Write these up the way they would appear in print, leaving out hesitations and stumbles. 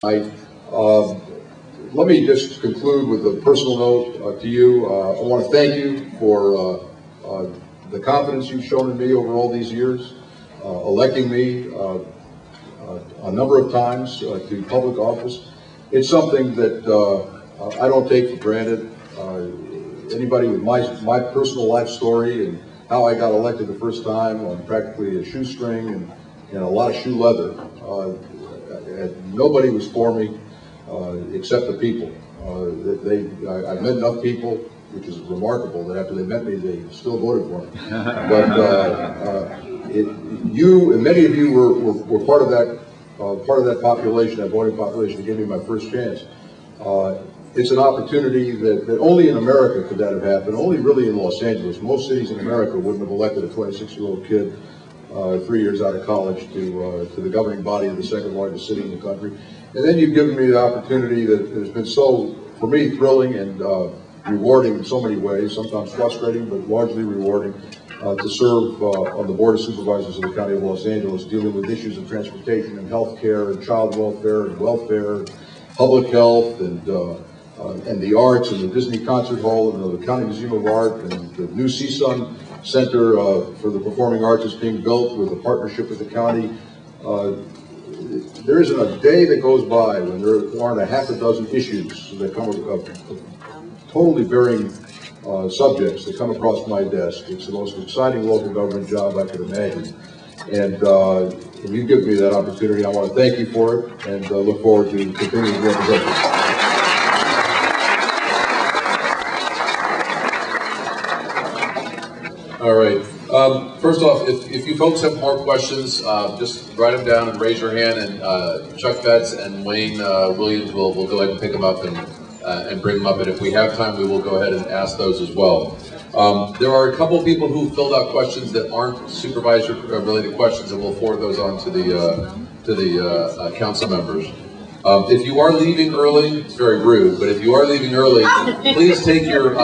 I, let me just conclude with a personal note to you. I want to thank you for the confidence you've shown in me over all these years, electing me a number of times to public office. It's something that I don't take for granted. Anybody with my personal life story and how I got elected the first time on practically a shoestring and a lot of shoe leather. Nobody was for me except the people. I met enough people, which is remarkable, that after they met me, they still voted for me. But you and many of you were part of that population, that voting population, that gave me my first chance. It's an opportunity that only in America could that have happened, only really in Los Angeles. Most cities in America wouldn't have elected a 26-year-old kid 3 years out of college to the governing body of the second largest city in the country. And then you've given me the opportunity that has been so, for me, thrilling and rewarding in so many ways, sometimes frustrating, but largely rewarding, to serve on the Board of Supervisors of the County of Los Angeles, dealing with issues of transportation and health care and child welfare and welfare, public health and the arts and the Disney Concert Hall and the County Museum of Art and the new CSUN Center for the Performing Arts is being built with a partnership with the county. There isn't a day that goes by when there aren't a half a dozen issues that come totally varying subjects that come across my desk. It's the most exciting local government job I could imagine. And you've given me that opportunity. I want to thank you for it and look forward to continuing to represent you. All right. First off, if you folks have more questions, just write them down and raise your hand, and Chuck Betts and Wayne Williams will go ahead and pick them up and bring them up. And if we have time, we will go ahead and ask those as well. There are a couple people who filled out questions that aren't supervisor-related questions, and we'll forward those on to the council members. If you are leaving early, it's very rude, but if you are leaving early, please take your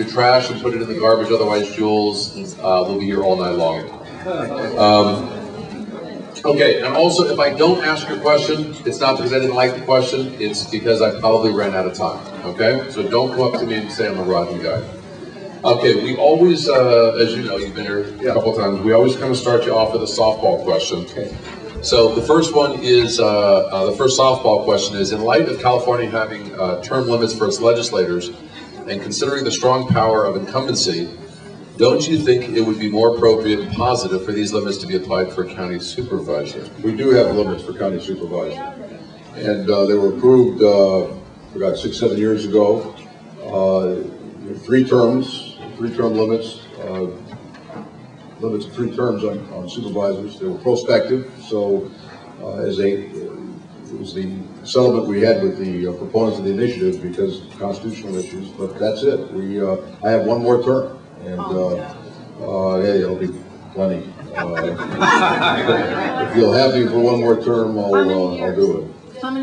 trash and put it in the garbage. Otherwise, Jules will be here all night long. Okay, and also, if I don't ask your question, it's not because I didn't like the question. It's because I probably ran out of time. Okay, so don't go up to me and say I'm a rotten guy. Okay, we always, as you know, you've been here a couple times. We always kind of start you off with a softball question. Okay. So the first one is, the first softball question is, in light of California having term limits for its legislators and considering the strong power of incumbency, don't you think it would be more appropriate and positive for these limits to be applied for a county supervisor? We do have limits for county supervisor. And they were approved, about 6-7 years ago. 3 term limits. Limits of 3 terms on supervisors. They were prospective, so it was the settlement we had with the proponents of the initiative because of constitutional issues, but that's it. I have 1 more term, and hey, it'll be plenty. If you'll have me for 1 more term, I'll do it.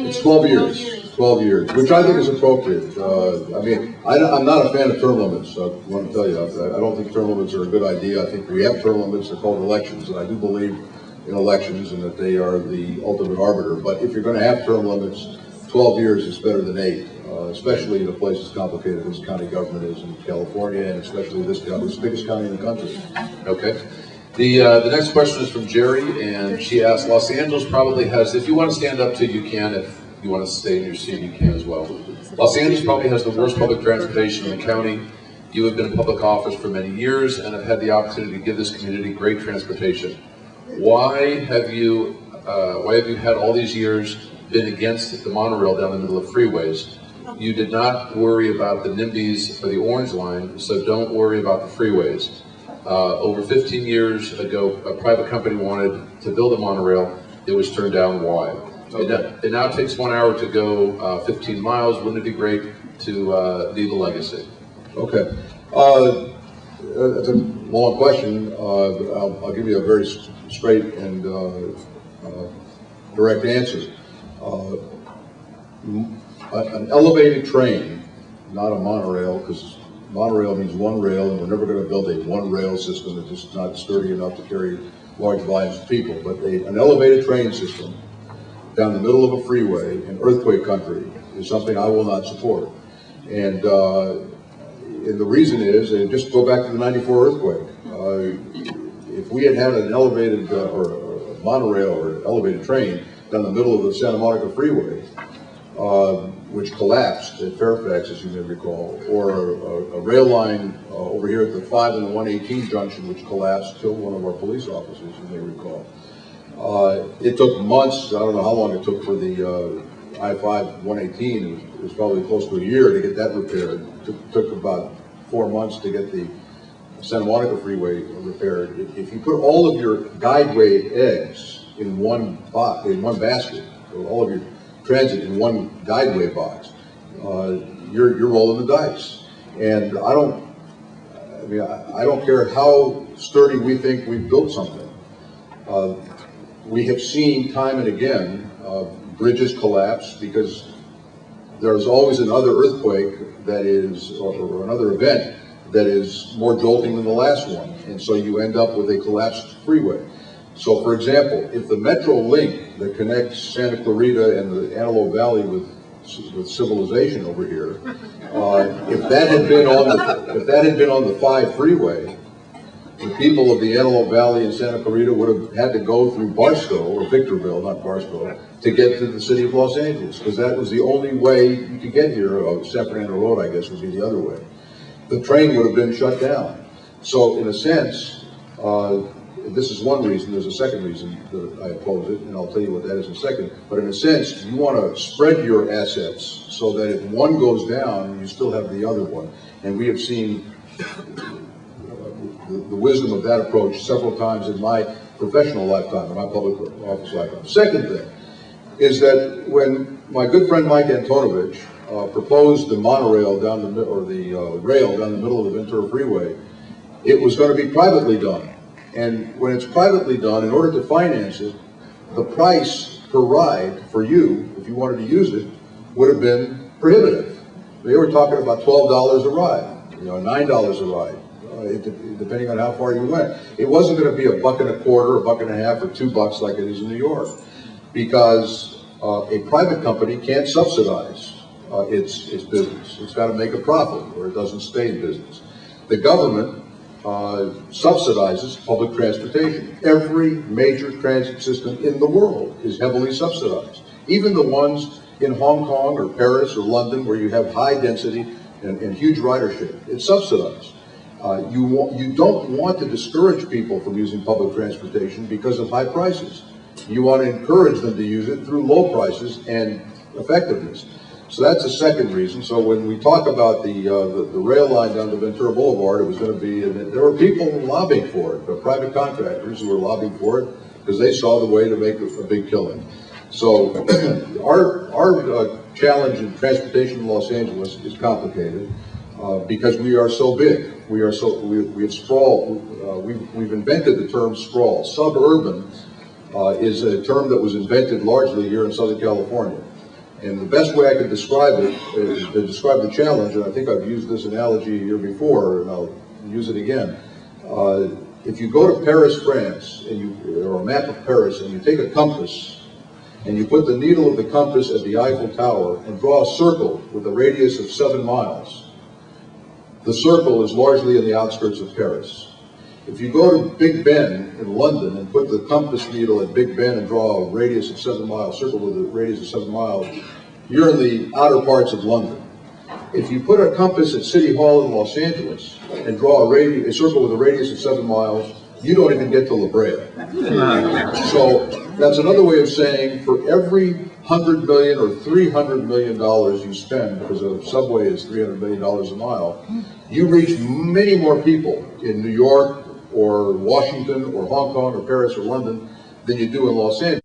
It's 12 years. 12 years, which I think is appropriate. I mean, I'm not a fan of term limits. I want to tell you, I don't think term limits are a good idea. I think we have term limits. They're called elections, and I do believe in elections and that they are the ultimate arbiter. But if you're going to have term limits, 12 years is better than 8, especially in a place as complicated as county government is in California, and especially this county, it's the biggest county in the country. Okay. The next question is from Jerry, and she asks, Los Angeles probably has, if you want to stand up to, you can. If you want to stay in your seat, you can as well. Los Angeles probably has the worst public transportation in the county. You have been in public office for many years and have had the opportunity to give this community great transportation. Why have you had all these years been against the monorail down the middle of freeways? You did not worry about the NIMBYs or the Orange Line, so don't worry about the freeways. Over 15 years ago, a private company wanted to build a monorail. It was turned down. Why? Okay. It now takes 1 hour to go 15 miles. Wouldn't it be great to leave a legacy? Okay. That's a long question, but I'll give you a very straight and direct answer. An elevated train, not a monorail, because monorail means 1 rail, and we're never going to build a 1 rail system that's just not sturdy enough to carry large volumes of people. But an elevated train system down the middle of a freeway in earthquake country is something I will not support. And the reason is, and just go back to the '94 earthquake. If we had had an elevated or a monorail or elevated train down the middle of the Santa Monica freeway, which collapsed at Fairfax, as you may recall, or a rail line over here at the 5 and the 118 junction, which collapsed, killed one of our police officers, you may recall. It took months, I don't know how long it took for the I-5 118, it was probably close to a year to get that repaired. It took about 4 months to get the Santa Monica freeway repaired. If you put all of your guideway eggs in one basket, or all of your transit in one guideway box, you're rolling the dice. And I don't care how sturdy we think we've built something. We have seen time and again bridges collapse because there's always another earthquake that is, or another event that is more jolting than the last one, and so you end up with a collapsed freeway. So, for example, if the Metro link that connects Santa Clarita and the Antelope Valley with civilization over here, if that had been on the 5 freeway, the people of the Antelope Valley and Santa Clarita would have had to go through Barstow, or Victorville, not Barstow, to get to the city of Los Angeles, because that was the only way you could get here. San Fernando Road, I guess, would be the other way. The train would have been shut down. So, in a sense, this is one reason. There's a second reason that I oppose it, and I'll tell you what that is in a second. But in a sense, you want to spread your assets so that if one goes down, you still have the other one. And we have seen the wisdom of that approach several times in my professional lifetime, in my public office lifetime. Second thing is that when my good friend Mike Antonovich proposed the monorail down the rail down the middle of the Ventura Freeway, it was going to be privately done. And when it's privately done, in order to finance it, the price per ride for you, if you wanted to use it, would have been prohibitive. They were talking about $12 a ride, $9 a ride. Depending on how far you went. It wasn't going to be $1.25, $1.50, or $2 like it is in New York, because a private company can't subsidize its business. It's got to make a profit, or it doesn't stay in business. The government subsidizes public transportation. Every major transit system in the world is heavily subsidized. Even the ones in Hong Kong or Paris or London, where you have high density and huge ridership, it's subsidized. You don't want to discourage people from using public transportation because of high prices. You want to encourage them to use it through low prices and effectiveness. So that's the second reason. So when we talk about the rail line down to Ventura Boulevard, it was going to be, and there were people lobbying for it, but private contractors who were lobbying for it because they saw the way to make a big killing. So our challenge in transportation in Los Angeles is complicated. Because we are so big, we have sprawl. We've invented the term sprawl. Suburban is a term that was invented largely here in Southern California. And the best way I could describe it is to describe the challenge, and I think I've used this analogy here before, and I'll use it again. If you go to Paris, France, or a map of Paris, and you take a compass, and you put the needle of the compass at the Eiffel Tower and draw a circle with a radius of 7 miles, the circle is largely in the outskirts of Paris. If you go to Big Ben in London and put the compass needle at Big Ben and draw a radius of 7 miles, circle with a radius of 7 miles, you're in the outer parts of London. If you put a compass at City Hall in Los Angeles and draw a circle with a radius of 7 miles, you don't even get to La Brea. So that's another way of saying for every $100 million or $300 million you spend, because a subway is $300 million a mile, you reach many more people in New York or Washington or Hong Kong or Paris or London than you do in Los Angeles.